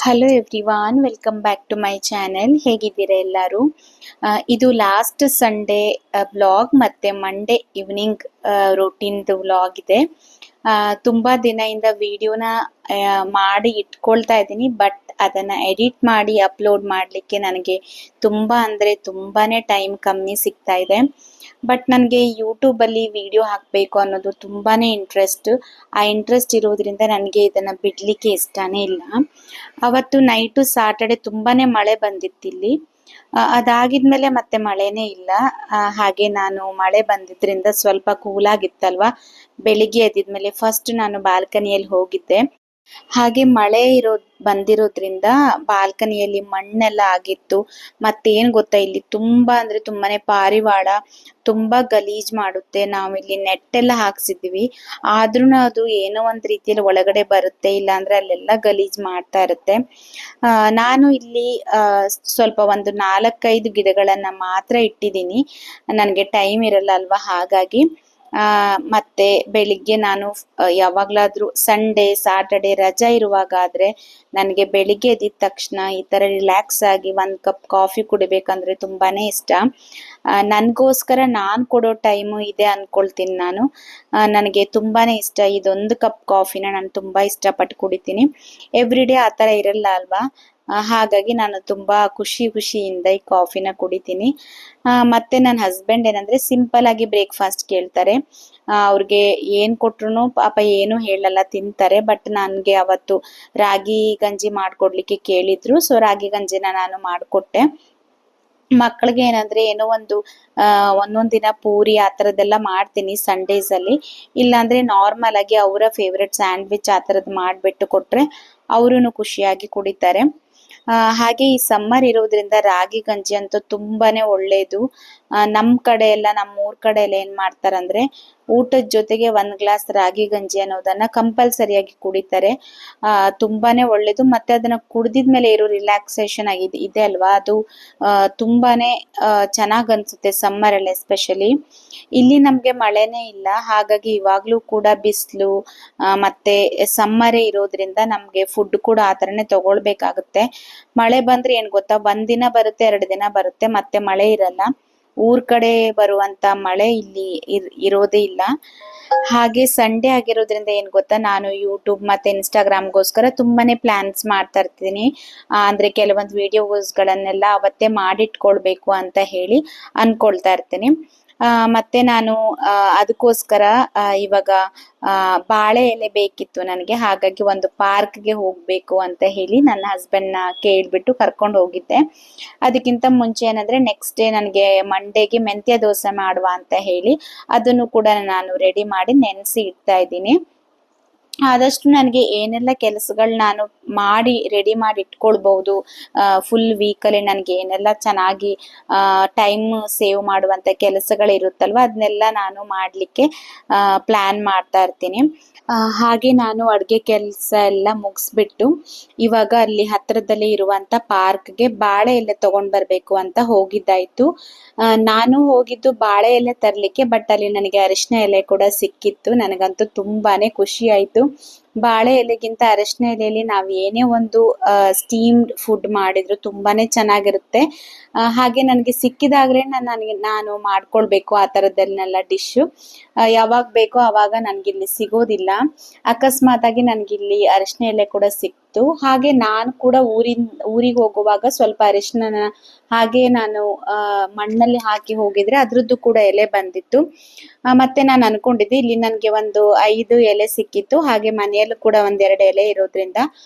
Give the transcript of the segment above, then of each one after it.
Hello everyone, welcome back to my channel. ಹೇಗಿದ್ದೀರಾ ಎಲ್ಲರೂ? ಇದು ಲಾಸ್ಟ್ ಸಂಡೇ ವ್ಲಾಗ್ ಮತ್ತೆ ಮಂಡೇ ಈವ್ನಿಂಗ್ ರೂಟೀನ್ದು ವ್ಲಾಗ್ ಇದೆ. ತುಂಬಾ ದಿನದಿಂದ ವಿಡಿಯೋನ ಮಾಡಿ ಇಟ್ಕೊಳ್ತಾ ಇದ್ದೀನಿ, ಬಟ್ ಅದನ್ನ ಎಡಿಟ್ ಮಾಡಿ ಅಪ್ಲೋಡ್ ಮಾಡಲಿಕ್ಕೆ ನನಗೆ ತುಂಬಾನೇ ಟೈಮ್ ಕಮ್ಮಿ ಸಿಗ್ತಾ ಇದೆ. ಬಟ್ ನನಗೆ ಯೂಟ್ಯೂಬಲ್ಲಿ ವಿಡಿಯೋ ಹಾಕಬೇಕು ಅನ್ನೋದು ತುಂಬಾನೇ ಇಂಟ್ರೆಸ್ಟ್. ಆ ಇಂಟ್ರೆಸ್ಟ್ ಇರೋದ್ರಿಂದ ನನಗೆ ಇದನ್ನ ಬಿಡ್ಲಿಕ್ಕೆ ಇಷ್ಟನೇ ಇಲ್ಲ. ಅವತ್ತು ನೈಟು ಸಾಟರ್ಡೆ ತುಂಬಾನೇ ಮಳೆ ಬಂದಿತ್ತಿಲ್ಲಿ. ಅದಾಗಿದ್ಮೇಲೆ ಮತ್ತೆ ಮಳೆನೇ ಇಲ್ಲ. ಹಾಗೆ ನಾನು ಮಳೆ ಬಂದಿದ್ರಿಂದ ಸ್ವಲ್ಪ ಕೂಲ್ ಆಗಿತ್ತಲ್ವಾ, ಬೆಳಿಗ್ಗೆ ಎದ್ದಿದ್ಮೇಲೆ ಫಸ್ಟ್ ನಾನು ಬಾಲ್ಕನಿಯಲ್ಲಿ ಹೋಗಿದ್ದೆ. ಹಾಗೆ ಮಳೆ ಬಂದಿರೋದ್ರಿಂದ ಬಾಲ್ಕನಿಯಲ್ಲಿ ಮಣ್ಣೆಲ್ಲ ಆಗಿತ್ತು. ಮತ್ತೇನ್ ಗೊತ್ತಾ, ಇಲ್ಲಿ ತುಂಬಾ ಅಂದ್ರೆ ತುಂಬಾನೇ ಪಾರಿವಾಳ ತುಂಬಾ ಗಲೀಜ್ ಮಾಡುತ್ತೆ. ನಾವಿಲ್ಲಿ ನೆಟ್ ಎಲ್ಲ ಹಾಕ್ಸಿದ್ವಿ, ಆದ್ರೂ ಅದು ಏನೋ ಒಂದ್ ರೀತಿಯಲ್ಲಿ ಒಳಗಡೆ ಬರುತ್ತೆ, ಇಲ್ಲ ಅಂದ್ರೆ ಅಲ್ಲೆಲ್ಲ ಗಲೀಜ್ ಮಾಡ್ತಾ ಇರುತ್ತೆ. ನಾನು ಇಲ್ಲಿ ಸ್ವಲ್ಪ ಒಂದು 4-5 ಗಿಡಗಳನ್ನ ಮಾತ್ರ ಇಟ್ಟಿದ್ದೀನಿ. ನನ್ಗೆ ಟೈಮ್ ಇರಲ್ಲ ಅಲ್ವಾ, ಹಾಗಾಗಿ ಮತ್ತೆ ಬೆಳಿಗ್ಗೆ ನಾನು ಯಾವಾಗ್ಲಾದ್ರೂ ಸಂಡೇ ಸಾಟರ್ಡೆ ರಜಾ ಇರುವಾಗ ಆದ್ರೆ ನನಗೆ ಬೆಳಿಗ್ಗೆ ಎದ್ದಿದ ತಕ್ಷಣ ಈ ತರ ರಿಲ್ಯಾಕ್ಸ್ ಆಗಿ 1 ಕಪ್ ಕಾಫಿ ಕುಡಿಬೇಕಂದ್ರೆ ತುಂಬಾನೇ ಇಷ್ಟ. ನನ್ಗೋಸ್ಕರ ನಾನ್ ಕೊಡೋ ಟೈಮು ಇದೆ ಅನ್ಕೊಳ್ತೀನಿ ನಾನು. ನನಗೆ ತುಂಬಾನೇ ಇಷ್ಟ. ಇದೊಂದು ಕಪ್ ಕಾಫಿನ ನಾನು ತುಂಬಾ ಇಷ್ಟಪಟ್ಟು ಕುಡಿತೀನಿ. ಎವ್ರಿ ಡೇ ಆ ತರ ಇರಲ್ಲ ಅಲ್ವಾ, ಹಾಗಾಗಿ ನಾನು ತುಂಬಾ ಖುಷಿಯಿಂದ ಈ ಕಾಫಿನ ಕುಡಿತೀನಿ. ಮತ್ತೆ ನನ್ನ ಹಸ್ಬೆಂಡ್ ಏನಂದ್ರೆ ಸಿಂಪಲ್ ಆಗಿ ಬ್ರೇಕ್ಫಾಸ್ಟ್ ಕೇಳ್ತಾರೆ. ಅವ್ರಿಗೆ ಏನ್ ಕೊಟ್ರು ಪಾಪ ಏನು ಹೇಳಲ್ಲ, ತಿಂತಾರೆ. ಬಟ್ ನನ್ಗೆ ಅವತ್ತು ರಾಗಿ ಗಂಜಿ ಮಾಡ್ಕೊಡ್ಲಿಕ್ಕೆ ಕೇಳಿದ್ರು, ಸೊ ರಾಗಿ ಗಂಜಿನ ನಾನು ಮಾಡ್ಕೊಟ್ಟೆ. ಮಕ್ಕಳಿಗೆ ಏನಂದ್ರೆ ಏನೋ ಒಂದೊಂದ್ ದಿನ ಪೂರಿ ಆ ತರದ್ದೆಲ್ಲ ಮಾಡ್ತೀನಿ ಸಂಡೇಸ್ ಅಲ್ಲಿ. ಇಲ್ಲಾಂದ್ರೆ ನಾರ್ಮಲ್ ಆಗಿ ಅವರ ಫೇವ್ರೆಟ್ ಸ್ಯಾಂಡ್ವಿಚ್ ಆ ತರದ್ ಮಾಡ್ಬಿಟ್ಟು ಕೊಟ್ರೆ ಅವರುನು ಖುಷಿಯಾಗಿ ಕುಡಿತಾರೆ. ಹಾಗೆ ಈ ಸಮ್ಮರ್ ಇರೋದ್ರಿಂದ ರಾಗಿ ಗಂಜಿ ಅಂತೂ ತುಂಬಾನೇ ಒಳ್ಳೇದು. ನಮ್ ಕಡೆ ಎಲ್ಲ, ನಮ್ಮೂರ್ ಕಡೆ ಎಲ್ಲ ಏನ್ ಮಾಡ್ತಾರಂದ್ರೆ ಊಟದ ಜೊತೆಗೆ 1 ಗ್ಲಾಸ್ ರಾಗಿ ಗಂಜಿ ಅನ್ನೋದನ್ನ ಕಂಪಲ್ಸರಿಯಾಗಿ ಕುಡಿತಾರೆ. ತುಂಬಾನೇ ಒಳ್ಳೇದು. ಮತ್ತೆ ಅದನ್ನ ಕುಡ್ದಿದ್ಮೇಲೆ ಇರೋ ರಿಲ್ಯಾಕ್ಸೇಷನ್ ಇದೆ ಅಲ್ವಾ, ಅದು ತುಂಬಾನೇ ಚೆನ್ನಾಗ್ ಅನ್ಸುತ್ತೆ ಸಮ್ಮರ್ ಅಲ್ಲಿ ಎಸ್ಪೆಷಲಿ. ಇಲ್ಲಿ ನಮ್ಗೆ ಮಳೆನೇ ಇಲ್ಲ, ಹಾಗಾಗಿ ಇವಾಗ್ಲೂ ಕೂಡ ಬಿಸಿಲು ಮತ್ತೆ ಸಮ್ಮರೇ ಇರೋದ್ರಿಂದ ನಮ್ಗೆ ಫುಡ್ ಕೂಡ ಆ ತರನೇ ತಗೊಳ್ಬೇಕಾಗುತ್ತೆ. ಮಳೆ ಬಂದ್ರೆ ಏನ್ ಗೊತ್ತಾ, 1 ದಿನ ಬರುತ್ತೆ, 2 ದಿನ ಬರುತ್ತೆ, ಮತ್ತೆ ಮಳೆ ಇರಲ್ಲ. ಊರ್ ಕಡೆ ಬರುವಂತ ಮಳೆ ಇಲ್ಲಿ ಇರೋದೇ ಇಲ್ಲ. ಹಾಗೆ ಸಂಡೇ ಆಗಿರೋದ್ರಿಂದ ಏನ್ ಗೊತ್ತಾ, ನಾನು ಯೂಟ್ಯೂಬ್ ಮತ್ತೆ ಇನ್ಸ್ಟಾಗ್ರಾಮ್ಗೋಸ್ಕರ ತುಂಬಾನೇ ಪ್ಲಾನ್ಸ್ ಮಾಡ್ತಾ ಇರ್ತೀನಿ. ಅಂದ್ರೆ ಕೆಲವೊಂದು ವಿಡಿಯೋಸ್ಗಳನ್ನೆಲ್ಲ ಅವತ್ತೇ ಮಾಡಿಟ್ಕೊಳ್ಬೇಕು ಅಂತ ಹೇಳಿ ಅನ್ಕೊಳ್ತಾ ಇರ್ತೀನಿ. ಮತ್ತೆ ನಾನು ಅದಕ್ಕೋಸ್ಕರ ಇವಾಗ ಬಾಳೆ ಎಲೆ ಬೇಕಿತ್ತು ನನಗೆ, ಹಾಗಾಗಿ ಒಂದು ಪಾರ್ಕ್ಗೆ ಹೋಗ್ಬೇಕು ಅಂತ ಹೇಳಿ ನನ್ನ ಹಸ್ಬೆಂಡ್ ನ ಕೇಳ್ಬಿಟ್ಟು ಕರ್ಕೊಂಡು ಹೋಗಿದ್ದೆ. ಅದಕ್ಕಿಂತ ಮುಂಚೆ ಏನಂದ್ರೆ ನೆಕ್ಸ್ಟ್ ಡೇ ನನಗೆ ಮಂಡೇಗೆ ಮೆಂತ್ಯ ದೋಸೆ ಮಾಡುವ ಅಂತ ಹೇಳಿ ಅದನ್ನು ಕೂಡ ನಾನು ರೆಡಿ ಮಾಡಿ ನೆನೆಸಿ ಇಡ್ತಾ ಇದ್ದೀನಿ. ಆದಷ್ಟು ನನಗೆ ಏನೆಲ್ಲ ಕೆಲಸಗಳು ನಾನು ರೆಡಿ ಮಾಡಿ ಇಟ್ಕೊಳ್ಬಹುದು ಫುಲ್ ವೀಕಲ್ಲಿ, ನನಗೆ ಏನೆಲ್ಲ ಚೆನ್ನಾಗಿ ಟೈಮ್ ಸೇವ್ ಮಾಡುವಂತ ಕೆಲಸಗಳು ಇರುತ್ತಲ್ವ, ಅದನ್ನೆಲ್ಲ ನಾನು ಮಾಡ್ಲಿಕ್ಕೆ ಪ್ಲಾನ್ ಮಾಡ್ತಾ ಇರ್ತೀನಿ. ಹಾಗೆ ನಾನು ಅಡ್ಗೆ ಕೆಲಸ ಎಲ್ಲ ಮುಗಿಸ್ಬಿಟ್ಟು ಇವಾಗ ಅಲ್ಲಿ ಹತ್ರದಲ್ಲೇ ಇರುವಂತ ಪಾರ್ಕ್ಗೆ ಬಾಳೆ ಎಲೆ ತಗೊಂಡ್ ಬರ್ಬೇಕು ಅಂತ ಹೋಗಿದ್ದಾಯ್ತು. ನಾನು ಹೋಗಿದ್ದು ಬಾಳೆ ಎಲೆ ತರ್ಲಿಕ್ಕೆ, ಬಟ್ ಅಲ್ಲಿ ನನಗೆ ಅರಿಶಿನ ಎಲೆ ಕೂಡ ಸಿಕ್ಕಿತ್ತು. ನನಗಂತೂ ತುಂಬಾನೇ ಖುಷಿ ಆಯ್ತು. ಬಾಳೆ ಎಲೆಗಿಂತ ಅರಿಶಿನ ಎಲೆಯಲ್ಲಿ ನಾವ್ ಏನೇ ಒಂದು ಸ್ಟೀಮ್ಡ್ ಫುಡ್ ಮಾಡಿದ್ರು ತುಂಬಾನೇ ಚೆನ್ನಾಗಿರುತ್ತೆ. ಹಾಗೆ ನನಗೆ ಸಿಕ್ಕಿದಾಗ್ಲೇ ನಾನು ಮಾಡ್ಕೊಳ್ಬೇಕು ಆ ತರದನ್ನೆಲ್ಲ ಡಿಶ್. ಯಾವಾಗ ಬೇಕೋ ಅವಾಗ ನನ್ಗಿಲ್ಲಿ ಸಿಗೋದಿಲ್ಲ. ಅಕಸ್ಮಾತ್ ಆಗಿ ನನ್ಗಿಲ್ಲಿ ಅರಿಶಿನ ಎಲೆ ಕೂಡ ಸಿಕ್ತು. ಹಾಗೆ ನಾನು ಕೂಡ ಊರಿಗೆ ಹೋಗುವಾಗ ಸ್ವಲ್ಪ ಅರಿಶಿನ ಹಾಗೆ ನಾನು ಮಣ್ಣಲ್ಲಿ ಹಾಕಿ ಹೋಗಿದ್ರೆ ಅದ್ರದ್ದು ಕೂಡ ಎಲೆ ಬಂದಿತ್ತು. ಮತ್ತೆ ನಾನು ಅನ್ಕೊಂಡಿದ್ದೆ ಇಲ್ಲಿ ನನ್ಗೆ ಒಂದು 5 ಎಲೆ ಸಿಕ್ಕಿತ್ತು. ಹಾಗೆ ಮನೆಯಲ್ಲೂ ಕೂಡ 1-2 ಎಲೆ ಇರೋದ್ರಿಂದ,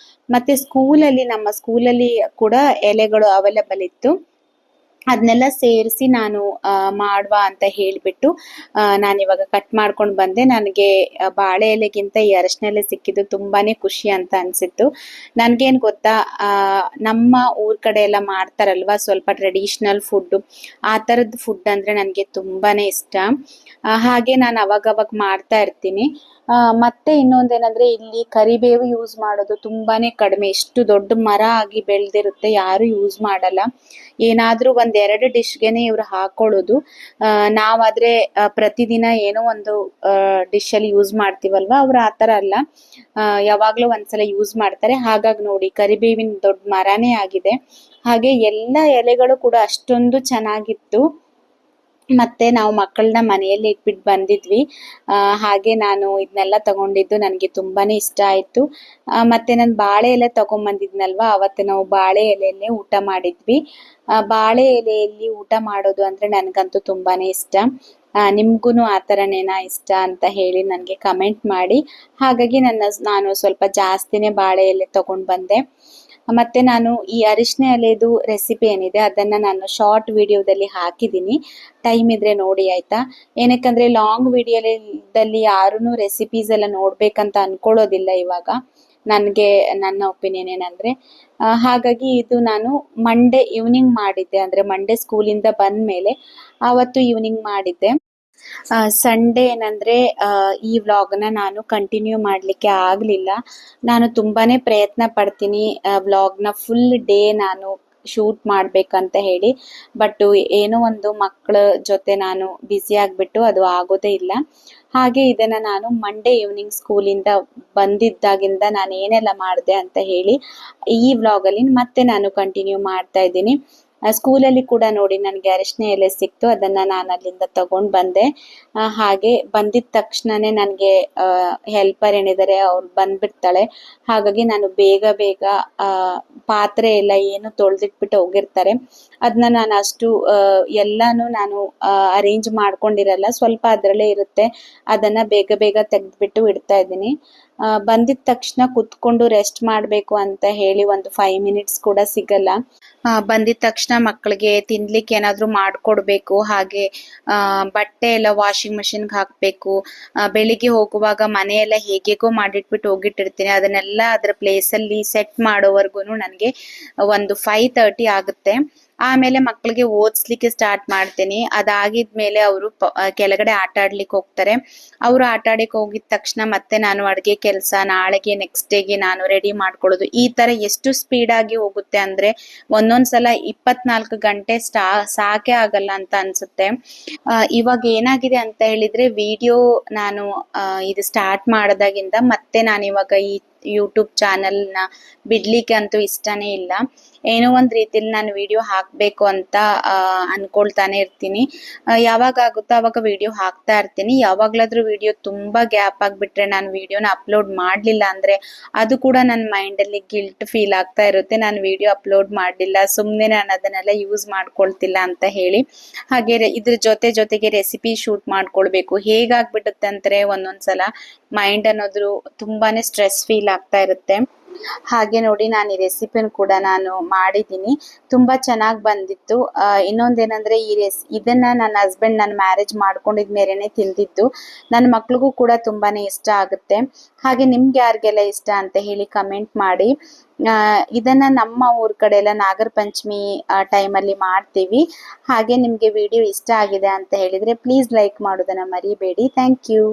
ಮತ್ತೆ ನಮ್ಮ ಸ್ಕೂಲಲ್ಲಿ ಕೂಡ ಎಲೆಗಳು ಅವೈಲೇಬಲ್ ಇತ್ತು. ಅದನ್ನೆಲ್ಲ ಸೇರಿಸಿ ನಾನು ಮಾಡುವ ಅಂತ ಹೇಳ್ಬಿಟ್ಟು ನಾನಿವಾಗ ಕಟ್ ಮಾಡ್ಕೊಂಡು ಬಂದೆ. ನನಗೆ ಬಾಳೆ ಎಲೆಗಿಂತ ಈ ಅರಿಶಿನ ಎಲೆ ಸಿಕ್ಕಿದ್ದು ತುಂಬಾನೇ ಖುಷಿ ಅಂತ ಅನ್ಸಿತ್ತು. ನನ್ಗೇನ್ ಗೊತ್ತಾ, ನಮ್ಮ ಊರ್ ಕಡೆ ಎಲ್ಲ ಮಾಡ್ತಾರಲ್ವಾ ಸ್ವಲ್ಪ ಟ್ರೆಡಿಷನಲ್ ಫುಡ್, ಆ ತರದ ಫುಡ್ ಅಂದ್ರೆ ನನ್ಗೆ ತುಂಬಾನೇ ಇಷ್ಟ. ಹಾಗೆ ನಾನು ಅವಾಗವಾಗ ಮಾಡ್ತಾ ಇರ್ತೀನಿ. ಮತ್ತೆ ಇನ್ನೊಂದೇನಂದ್ರೆ ಇಲ್ಲಿ ಕರಿಬೇವು ಯೂಸ್ ಮಾಡೋದು ತುಂಬಾನೇ ಕಡಿಮೆ. ಇಷ್ಟು ದೊಡ್ಡ ಮರ ಆಗಿ ಬೆಳೆದಿರುತ್ತೆ, ಯಾರು ಯೂಸ್ ಮಾಡಲ್ಲ. ಏನಾದ್ರೂ ಒಂದ್ ಒಂದೆರಡು ಡಿಶ್ಗೆನೆ ಇವ್ರು ಹಾಕೊಳ್ಳೋದು. ನಾವಾದ್ರೆ ಪ್ರತಿದಿನ ಏನೋ ಒಂದು ಡಿಶ್ ಅಲ್ಲಿ ಯೂಸ್ ಮಾಡ್ತೀವಲ್ವಾ, ಅವ್ರು ಆತರ ಅಲ್ಲ, ಯಾವಾಗ್ಲೂ ಒಂದ್ಸಲ ಯೂಸ್ ಮಾಡ್ತಾರೆ. ಹಾಗಾಗಿ ನೋಡಿ ಕರಿಬೇವಿನ ದೊಡ್ಡ ಮರನೇ ಆಗಿದೆ. ಹಾಗೆ ಎಲ್ಲ ಎಲೆಗಳು ಕೂಡ ಅಷ್ಟೊಂದು ಚೆನ್ನಾಗಿತ್ತು. ಮತ್ತೆ ನಾವು ಮಕ್ಕಳನ್ನ ಮನೆಯಲ್ಲಿ ಇಟ್ಬಿಟ್ಟು ಬಂದಿದ್ವಿ. ಹಾಗೆ ನಾನು ಇದನ್ನೆಲ್ಲ ತಗೊಂಡಿದ್ದು ನನಗೆ ತುಂಬಾನೇ ಇಷ್ಟ ಆಯ್ತು. ಮತ್ತೆ ನಾನು ಬಾಳೆ ಎಲೆ ತಗೊಂಬಂದಿದ್ನಲ್ವಾ, ಅವತ್ತು ನಾವು ಬಾಳೆ ಎಲೆಯಲ್ಲೇ ಊಟ ಮಾಡಿದ್ವಿ. ಬಾಳೆ ಎಲೆಯಲ್ಲಿ ಊಟ ಮಾಡೋದು ಅಂದ್ರೆ ನನಗಂತೂ ತುಂಬಾನೇ ಇಷ್ಟ. ನಿಮ್ಗೂನು ಆ ಥರನೇನಾ ಇಷ್ಟ ಅಂತ ಹೇಳಿ ನನಗೆ ಕಮೆಂಟ್ ಮಾಡಿ. ಹಾಗಾಗಿ ನಾನು ಸ್ವಲ್ಪ ಜಾಸ್ತಿನೇ ಬಾಳೆ ಎಲೆ ತಗೊಂಡ್ ಬಂದೆ. ಮತ್ತೆ ನಾನು ಈ ಅರಿಶಿನ ಎಲೆದು ರೆಸಿಪಿ ಏನಿದೆ ಅದನ್ನ ನಾನು ಶಾರ್ಟ್ ವಿಡಿಯೋದಲ್ಲಿ ಹಾಕಿದ್ದೀನಿ, ಟೈಮ್ ಇದ್ರೆ ನೋಡಿ ಆಯ್ತಾ. ಏನಕ್ಕಂದ್ರೆ ಲಾಂಗ್ ವಿಡಿಯೋದಲ್ಲಿ ಯಾರೂ ರೆಸಿಪೀಸ್ ಎಲ್ಲ ನೋಡ್ಬೇಕಂತ ಅನ್ಕೊಳ್ಳೋದಿಲ್ಲ ಇವಾಗ. ನನ್ನ ಒಪಿನಿಯನ್ ಏನಂದ್ರೆ, ಹಾಗಾಗಿ ಇದು ನಾನು ಮಂಡೇ ಈವ್ನಿಂಗ್ ಮಾಡಿದ್ದೆ, ಅಂದ್ರೆ ಮಂಡೇ ಸ್ಕೂಲಿಂದ ಬಂದ್ಮೇಲೆ ಆವತ್ತು ಈವ್ನಿಂಗ್ ಮಾಡಿದ್ದೆ. ಸಂಡೇ ಏನಂದ್ರೆ ಈ ವ್ಲಾಗ್ನ ನಾನು ಕಂಟಿನ್ಯೂ ಮಾಡಲಿಕ್ಕೆ ಆಗಲಿಲ್ಲ. ನಾನು ತುಂಬಾನೇ ಪ್ರಯತ್ನ ಪಡ್ತೀನಿ ವ್ಲಾಗ್ನ ಫುಲ್ ಡೇ ನಾನು ಶೂಟ್ ಮಾಡ್ಬೇಕಂತ ಹೇಳಿ, ಬಟ್ ಏನೋ ಒಂದು ಮಕ್ಕಳ ಜೊತೆ ನಾನು ಬ್ಯುಸಿ ಆಗಿಬಿಟ್ಟು ಅದು ಆಗೋದೇ ಇಲ್ಲ. ಹಾಗೆ ಇದನ್ನ ನಾನು ಮಂಡೇ ಈವ್ನಿಂಗ್ ಸ್ಕೂಲಿಂದ ಬಂದಿದ್ದಾಗಿಂದ ನಾನು ಏನೆಲ್ಲ ಮಾಡಿದೆ ಅಂತ ಹೇಳಿ ಈ ವ್ಲಾಗಲ್ಲಿ ಮತ್ತೆ ನಾನು ಕಂಟಿನ್ಯೂ ಮಾಡ್ತಾ ಇದ್ದೀನಿ. ಸ್ಕೂಲಲ್ಲಿ ಕೂಡ ನೋಡಿ ನನಗೆ ಅರಿಶಿನ ಎಲೆ ಸಿಕ್ತು, ಅದನ್ನ ನಾನು ಅಲ್ಲಿಂದ ತಗೊಂಡ್ ಬಂದೆ. ಹಾಗೆ ಬಂದಿದ ತಕ್ಷಣನೇ ನನಗೆ ಹೆಲ್ಪರ್ ಏನಿದ್ದಾರೆ ಅವ್ರು ಬಂದ್ಬಿಡ್ತಾಳೆ. ಹಾಗಾಗಿ ನಾನು ಬೇಗ ಪಾತ್ರೆ ಎಲ್ಲ ಏನು ತೊಳೆದಿಟ್ಬಿಟ್ಟು ಹೋಗಿರ್ತಾರೆ ಅದನ್ನ ನಾನು ಅಷ್ಟು ಎಲ್ಲಾನು ನಾನು ಅರೇಂಜ್ ಮಾಡ್ಕೊಂಡಿರಲ್ಲ, ಸ್ವಲ್ಪ ಅದರಲ್ಲೇ ಇರುತ್ತೆ. ಅದನ್ನ ಬೇಗ ತೆಗೆದ್ಬಿಟ್ಟು ಇಡ್ತಾ ಇದ್ದೀನಿ. ಬಂದಿದ ತಕ್ಷಣ ಕುತ್ಕೊಂಡು ರೆಸ್ಟ್ ಮಾಡಬೇಕು ಅಂತ ಹೇಳಿ ಒಂದು 5 ಮಿನಿಟ್ಸ್ ಕೂಡ ಸಿಗಲ್ಲ. ಬಂದಿದ ತಕ್ಷಣ ಮಕ್ಕಳಿಗೆ ತಿನ್ಲಿಕ್ಕೆ ಏನಾದ್ರೂ ಮಾಡ್ಕೊಡ್ಬೇಕು. ಹಾಗೆ ಬಟ್ಟೆ ಎಲ್ಲ ವಾಷಿಂಗ್ ಮಷಿನ್ಗೆ ಹಾಕ್ಬೇಕು. ಬೆಳಿಗ್ಗೆ ಹೋಗುವಾಗ ಮನೆಯೆಲ್ಲ ಹೇಗೇಗೋ ಮಾಡಿಟ್ಬಿಟ್ಟು ಹೋಗಿಟ್ಟಿರ್ತೀನಿ, ಅದನ್ನೆಲ್ಲ ಅದರ ಪ್ಲೇಸ್ ಅಲ್ಲಿ ಸೆಟ್ ಮಾಡೋವರೆಗೂ ನನಗೆ ಒಂದು 5:30 ಆಗುತ್ತೆ. ಆಮೇಲೆ ಮಕ್ಕಳಿಗೆ ಓದಿಸ್ಲಿಕ್ಕೆ ಸ್ಟಾರ್ಟ್ ಮಾಡ್ತೀನಿ. ಅದಾಗಿದ್ಮೇಲೆ ಅವರು ಕೆಳಗಡೆ ಆಟ ಆಡ್ಲಿಕ್ಕೆ ಹೋಗ್ತಾರೆ. ಅವರು ಆಟ ಆಡಕ್ಕೆ ಹೋಗಿದ ತಕ್ಷಣ ಮತ್ತೆ ನಾನು ಅಡ್ಗೆ ಕೆಲಸ, ನಾಳೆಗೆ ನೆಕ್ಸ್ಟ್ ಡೇಗೆ ನಾನು ರೆಡಿ ಮಾಡ್ಕೊಳ್ಳೋದು, ಈ ತರ ಎಷ್ಟು ಸ್ಪೀಡ್ ಆಗಿ ಹೋಗುತ್ತೆ ಅಂದ್ರೆ ಒಂದೊಂದ್ಸಲ 24 ಗಂಟೆ ಸಾಕೆ ಆಗಲ್ಲ ಅಂತ ಅನ್ಸುತ್ತೆ. ಇವಾಗ ಏನಾಗಿದೆ ಅಂತ ಹೇಳಿದ್ರೆ ವಿಡಿಯೋ ನಾನು ಇದು ಸ್ಟಾರ್ಟ್ ಮಾಡದಾಗಿಂದ ಮತ್ತೆ ನಾನು ಇವಾಗ ಈ ಯೂಟ್ಯೂಬ್ ಚಾನೆಲ್ ನ ಬಿಡ್ಲಿಕ್ಕೆ ಅಂತೂ ಇಷ್ಟನೇ ಇಲ್ಲ. ಏನೋ ಒಂದ್ ರೀತಿಯಲ್ಲಿ ನಾನು ವಿಡಿಯೋ ಹಾಕ್ಬೇಕು ಅಂತ ಅನ್ಕೊಳ್ತಾನೆ ಇರ್ತೀನಿ. ಯಾವಾಗ ಆಗುತ್ತೋ ಅವಾಗ ವಿಡಿಯೋ ಹಾಕ್ತಾ ಇರ್ತೀನಿ. ಯಾವಾಗ್ಲಾದ್ರೂ ವಿಡಿಯೋ ತುಂಬಾ ಗ್ಯಾಪ್ ಆಗ್ಬಿಟ್ರೆ, ನಾನು ವಿಡಿಯೋನ ಅಪ್ಲೋಡ್ ಮಾಡ್ಲಿಲ್ಲ ಅಂದ್ರೆ ಅದು ಕೂಡ ನನ್ನ ಮೈಂಡ್ ಅಲ್ಲಿ ಗಿಲ್ಟ್ ಫೀಲ್ ಆಗ್ತಾ ಇರುತ್ತೆ. ನಾನು ವಿಡಿಯೋ ಅಪ್ಲೋಡ್ ಮಾಡ್ಲಿಲ್ಲ, ಸುಮ್ನೆ ನಾನು ಅದನ್ನೆಲ್ಲ ಯೂಸ್ ಮಾಡ್ಕೊಳ್ತಿಲ್ಲ ಅಂತ ಹೇಳಿ. ಹಾಗೆ ಇದ್ರ ಜೊತೆಗೆ ರೆಸಿಪಿ ಶೂಟ್ ಮಾಡ್ಕೊಳ್ಬೇಕು, ಹೇಗಾಗ್ಬಿಡುತ್ತೆ ಅಂದ್ರೆ ಒಂದೊಂದ್ಸಲ ಮೈಂಡ್ ಅನ್ನೋದು ತುಂಬಾನೇ ಸ್ಟ್ರೆಸ್ ಫೀಲ್ ಆಗ್ತಾ ಇರುತ್ತೆ. ಹಾಗೆ ನೋಡಿ ನಾನು ಈ ರೆಸಿಪಿನ ಕೂಡ ನಾನು ಮಾಡಿದ್ದೀನಿ, ತುಂಬಾ ಚೆನ್ನಾಗಿ ಬಂದಿತ್ತು. ಇನ್ನೊಂದೇನಂದ್ರೆ ಇದನ್ನ ನನ್ನ ಹಸ್ಬೆಂಡ್ ನಾನು ಮ್ಯಾರೇಜ್ ಮಾಡ್ಕೊಂಡಿದ್ಮೇಲೆನೆ ತಿಂದಿದ್ದು. ನನ್ನ ಮಕ್ಳಿಗೂ ಕೂಡ ತುಂಬಾನೇ ಇಷ್ಟ ಆಗುತ್ತೆ. ಹಾಗೆ ನಿಮ್ಗೆ ಯಾರಿಗೆಲ್ಲ ಇಷ್ಟ ಅಂತ ಹೇಳಿ ಕಮೆಂಟ್ ಮಾಡಿ. ಇದನ್ನ ನಮ್ಮ ಊರ್ ಕಡೆ ಎಲ್ಲ ನಾಗರ ಪಂಚಮಿ ಟೈಮಲ್ಲಿ ಮಾಡ್ತೀವಿ. ಹಾಗೆ ನಿಮ್ಗೆ ವಿಡಿಯೋ ಇಷ್ಟ ಆಗಿದೆ ಅಂತ ಹೇಳಿದ್ರೆ ಪ್ಲೀಸ್ ಲೈಕ್ ಮಾಡೋದನ್ನ ಮರಿಬೇಡಿ. Thank you.